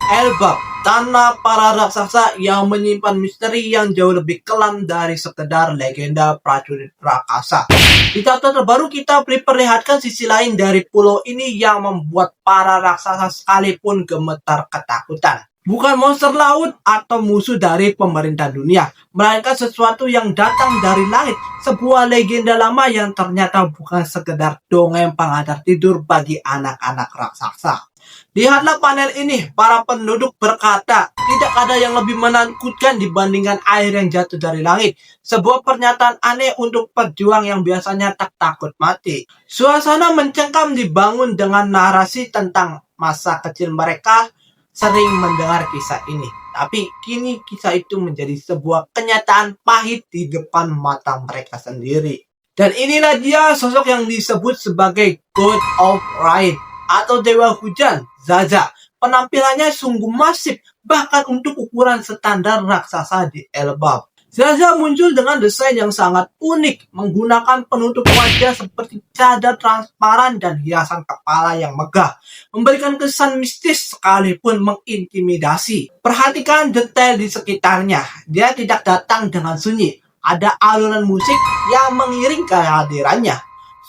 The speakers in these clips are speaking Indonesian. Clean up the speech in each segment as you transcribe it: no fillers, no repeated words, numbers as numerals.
Elbap, tanah para raksasa yang menyimpan misteri yang jauh lebih kelam dari sekedar legenda prajurit prakasa. Di chapter terbaru kita diperlihatkan sisi lain dari pulau ini yang membuat para raksasa sekalipun gemetar ketakutan. Bukan monster laut atau musuh dari pemerintah dunia, melainkan sesuatu yang datang dari langit, sebuah legenda lama yang ternyata bukan sekedar dongeng pengantar tidur bagi anak-anak raksasa. Lihatlah panel ini, para penduduk berkata, tidak ada yang lebih menakutkan dibandingkan air yang jatuh dari langit. Sebuah pernyataan aneh untuk pejuang yang biasanya tak takut mati. Suasana mencengkam dibangun dengan narasi tentang masa kecil mereka sering mendengar kisah ini. Tapi kini kisah itu menjadi sebuah kenyataan pahit di depan mata mereka sendiri. Dan inilah dia sosok yang disebut sebagai God of Rain atau Dewa Hujan, Zaza. Penampilannya sungguh masif, bahkan untuk ukuran standar raksasa di Elbap. Zaza muncul dengan desain yang sangat unik, menggunakan penutup wajah seperti cadar transparan dan hiasan kepala yang megah, memberikan kesan mistis sekalipun mengintimidasi. Perhatikan detail di sekitarnya, dia tidak datang dengan sunyi. Ada alunan musik yang mengiring kehadirannya.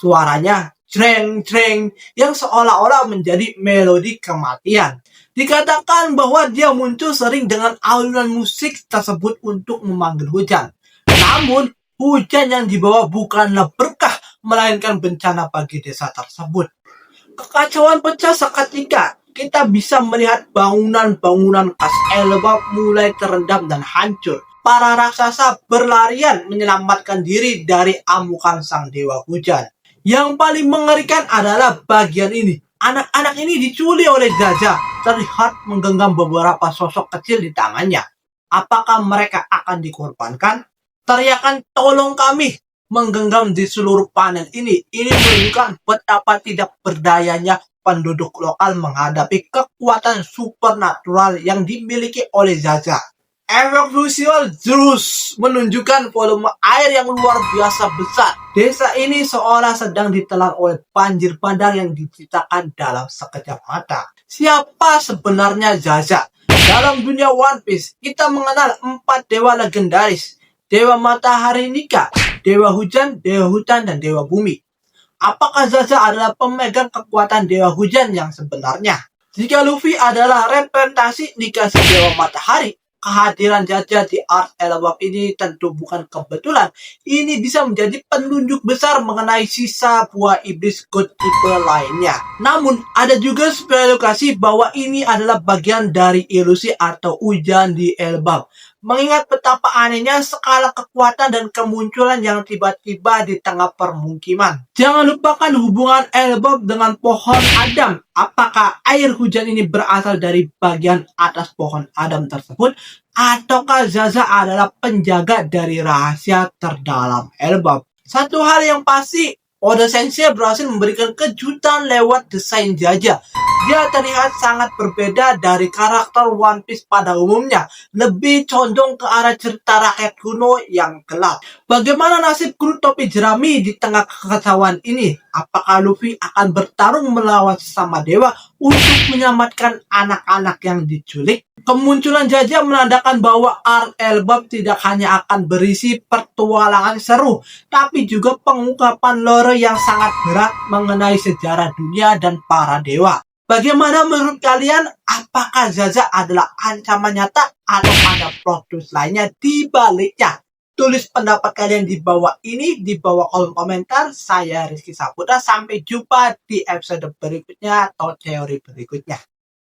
Suaranya jreng-jreng yang seolah-olah menjadi melodi kematian. Dikatakan bahwa dia muncul sering dengan alunan musik tersebut untuk memanggil hujan. Namun, hujan yang dibawa bukanlah berkah, melainkan bencana bagi desa tersebut. Kekacauan pecah seketika. Kita bisa melihat bangunan-bangunan khas Elbap mulai terendam dan hancur. Para raksasa berlarian menyelamatkan diri dari amukan sang dewa hujan. Yang paling mengerikan adalah bagian ini. Anak-anak ini diculik oleh Zaza, terlihat menggenggam beberapa sosok kecil di tangannya. Apakah mereka akan dikorbankan? Teriakan tolong kami menggenggam di seluruh panel ini. Ini menunjukkan betapa tidak berdayanya penduduk lokal menghadapi kekuatan supernatural yang dimiliki oleh Zaza. Efek visual terus menunjukkan volume air yang luar biasa besar. Desa ini seolah sedang ditelan oleh banjir bandang yang diciptakan dalam sekejap mata. Siapa sebenarnya Zaza? Dalam dunia One Piece, kita mengenal 4 dewa legendaris. Dewa Matahari Nika, Dewa Hujan, Dewa Hutan, dan Dewa Bumi. Apakah Zaza adalah pemegang kekuatan Dewa Hujan yang sebenarnya? Jika Luffy adalah representasi Nika si Dewa Matahari, kehadiran Zaza di Art Elbap ini tentu bukan kebetulan. Ini bisa menjadi penunjuk besar mengenai sisa buah iblis God tipe lainnya. Namun, ada juga spekulasi bahwa ini adalah bagian dari ilusi atau hujan di Elbap. Mengingat betapa anehnya skala kekuatan dan kemunculan yang tiba-tiba di tengah permukiman. Jangan lupakan hubungan Elbap dengan pohon Adam. Apakah air hujan ini berasal dari bagian atas pohon Adam tersebut? Ataukah Zaza adalah penjaga dari rahasia terdalam Elbap? Satu hal yang pasti, Oda Sensei berhasil memberikan kejutan lewat desain Zaza. Dia terlihat sangat berbeda dari karakter One Piece pada umumnya, lebih condong ke arah cerita rakyat kuno yang gelap. Bagaimana nasib kru topi jerami di tengah kekacauan ini? Apakah Luffy akan bertarung melawan sesama dewa untuk menyelamatkan anak-anak yang diculik? Kemunculan Zaza menandakan bahwa Art Elbap tidak hanya akan berisi petualangan seru, tapi juga pengungkapan lore yang sangat berat mengenai sejarah dunia dan para dewa. Bagaimana menurut kalian? Apakah Zaza adalah ancaman nyata atau ada plot twist lainnya di baliknya? Tulis pendapat kalian di bawah ini, di bawah kolom komentar. Saya Rizky Saputra, sampai jumpa di episode berikutnya atau teori berikutnya.